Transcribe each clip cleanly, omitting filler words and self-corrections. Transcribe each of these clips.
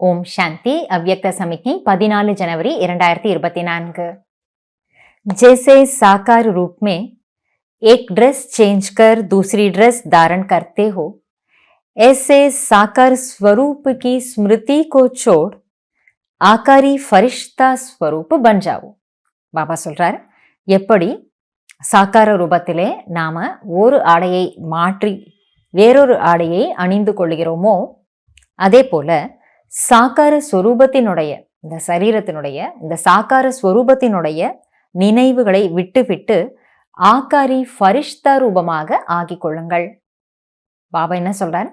ओम शांति। अव्यक्त समिति 14 जनवरी 2024। जैसे साकार रूप में एक ड्रेस चेंज कर दूसरी ड्रेस धारण करते हो, ऐसे साकार स्वरूप की स्मृति को छोड़ आकारी फरिश्ता स्वरूप बन जाओ। பாபா சொல்றார், எப்படி சாக்கார ரூபத்திலே நாம ஒரு ஆடையை மாற்றி வேறொரு ஆடையை அணிந்து கொள்கிறோமோ, அதே போல சாக்கார ஸ்வரூபத்தினுடைய இந்த சரீரத்தினுடைய இந்த சாக்கார ஸ்வரூபத்தினுடைய நினைவுகளை விட்டு ஆக்காரி ஃபரிஷ்தா ரூபமாக ஆகிக் கொள்ளுங்கள். பாபா என்ன சொல்றார்,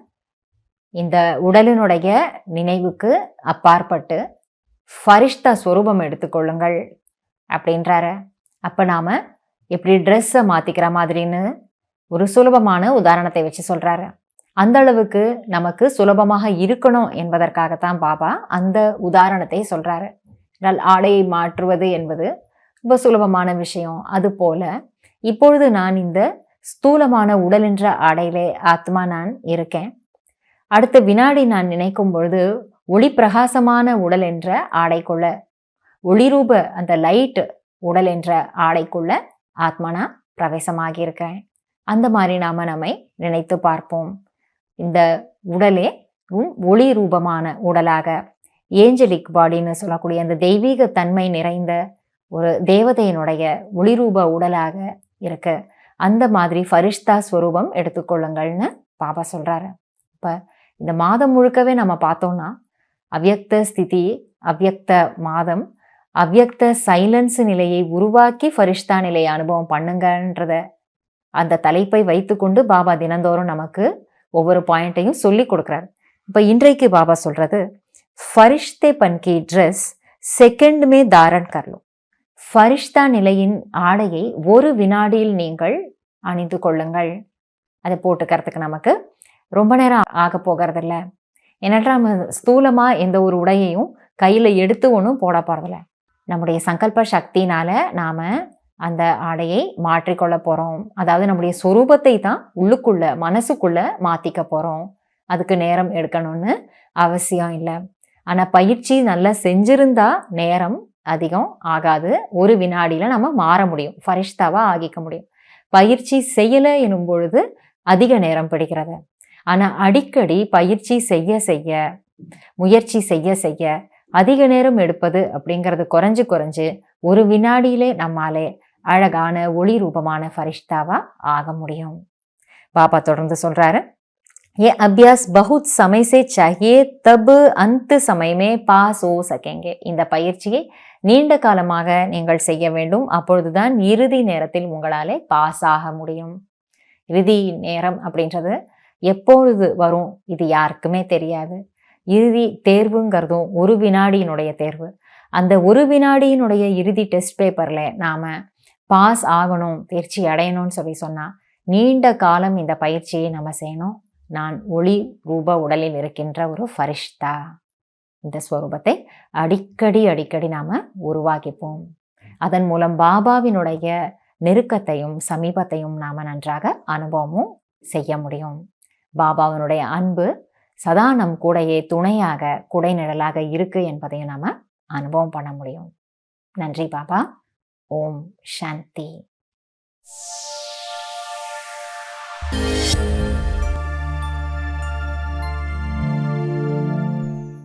இந்த உடலினுடைய நினைவுக்கு அப்பாற்பட்டு ஃபரிஷ்தா ஸ்வரூபம் எடுத்துக்கொள்ளுங்கள் அப்படின்றாரு. அப்ப நாம எப்படி ட்ரெஸ்ஸை மாத்திக்கிற மாதிரின்னு ஒரு சுலபமான உதாரணத்தை வச்சு சொல்றாரு. அந்த அளவுக்கு நமக்கு சுலபமாக இருக்கணும் என்பதற்காகத்தான் பாபா அந்த உதாரணத்தை சொல்றாரு. ஆடையை மாற்றுவது என்பது ரொம்ப சுலபமான விஷயம். அது போல இப்பொழுது நான் இந்த ஸ்தூலமான உடல் என்ற ஆடையிலே ஆத்மா நான் இருக்கேன். அடுத்த வினாடி நான் நினைக்கும் பொழுது ஒளி பிரகாசமான உடல் என்ற ஆடைக்குள்ள, ஒளிரூப அந்த லைட் உடல் என்ற ஆடைக்குள்ள ஆத்மா நான் பிரவேசமாகி இருக்கேன். அந்த மாதிரி நாம நம்மை நினைத்து பார்ப்போம். இந்த உடலே ஒளி ரூபமான உடலாக, ஏஞ்சலிக் பாடின்னு சொல்லக்கூடிய அந்த தெய்வீக தன்மை நிறைந்த ஒரு தேவதையினுடைய ஒளிரூப உடலாக இருக்கு. அந்த மாதிரி ஃபரிஷ்தா ஸ்வரூபம் எடுத்துக்கொள்ளுங்கள்னு பாபா சொல்றாரு. இப்ப இந்த மாதம் முழுக்கவே நம்ம பார்த்தோம்னா அவ்யக்த ஸ்திதி, அவ்யக்த மாதம், அவ்யக்த சைலன்ஸ் நிலையை உருவாக்கி ஃபரிஷ்தா நிலையை அனுபவம் பண்ணுங்கன்றத அந்த தலைப்பை வைத்துக்கொண்டு பாபா தினந்தோறும் நமக்கு ஒவ்வொரு பாயிண்ட்டையும் சொல்லி கொடுக்குறாரு. இப்போ இன்றைக்கு பாபா சொல்றது, ஃபரிஷ்தே பன்கி ட்ரெஸ் செகண்ட் மே தாரண் கர்லோ. ஃபரிஷ்தா நிலையின் ஆடையை ஒரு வினாடியில் நீங்கள் அணிந்து கொள்ளுங்கள். அதை போட்டுக்கிறதுக்கு நமக்கு ரொம்ப நேரம் ஆக போகிறதில்ல. ஏன்னாட்டா நம்ம ஸ்தூலமா எந்த ஒரு உடையையும் கையில எடுத்து ஒன்றும் போட போறதில்ல. நம்முடைய சங்கல்ப சக்தினால நாம அந்த ஆடையை மாற்றிக்கொள்ள போறோம். அதாவது நம்முடைய சொரூபத்தை தான் உள்ளுக்குள்ள மனசுக்குள்ள மாத்திக்க போறோம். அதுக்கு நேரம் எடுக்கணும்னு அவசியம் இல்லை. ஆனா பயிற்சி நல்லா செஞ்சிருந்தா நேரம் அதிகம் ஆகாது. ஒரு வினாடியில நம்ம மாற முடியும், ஃபரிஷ்தாவா ஆகிக்க முடியும். பயிற்சி செய்யல எனும் பொழுது அதிக நேரம் பிடிக்கிறது. ஆனா அடிக்கடி பயிற்சி செய்ய முயற்சி செய்ய அதிக நேரம் எடுப்பது அப்படிங்கிறது குறைஞ்சு ஒரு வினாடியிலே நம்மாலே அழகான ஒளி ரூபமான ஃபரிஷ்தாவா ஆக முடியும். பாபா தொடர்ந்து சொல்றாரு, ये अभ्यास बहुत समय से चाहिए तब अंत समय में पास हो सकेंगे. இந்த பயிற்சியை நீண்ட காலமாக நீங்கள் செய்ய வேண்டும். அப்பொழுதுதான் இறுதி நேரத்தில் உங்களாலே பாஸ் ஆக முடியும். இறுதி நேரம் அப்படின்றது எப்பொழுது வரும் இது யாருக்குமே தெரியாது. இறுதி தேர்வுங்கிறதும் ஒரு வினாடியினுடைய தேர்வு. அந்த ஒரு வினாடியினுடைய இறுதி டெஸ்ட் பேப்பர்ல நாம பாஸ் ஆகணும், தேர்ச்சி அடையணும்னு சொன்னா நீண்ட காலம் இந்த பயிற்சியை நம்ம செய்யணும். நான் ஒளி ரூப உடலில் இருக்கின்ற ஒரு ஃபரிஷ்தா, இந்த ஸ்வரூபத்தை அடிக்கடி நாம உருவாக்கிப்போம். அதன் மூலம் பாபாவினுடைய நெருக்கத்தையும் சமீபத்தையும் நாம நன்றாக அனுபவமும் செய்ய முடியும். பாபாவினுடைய அன்பு சதா நம் கூடையே துணையாக குடைநிழலாக இருக்கு என்பதையும் நாம அனுபவம் பண்ண முடியும். நன்றி பாபா. ஓம் சாந்தி.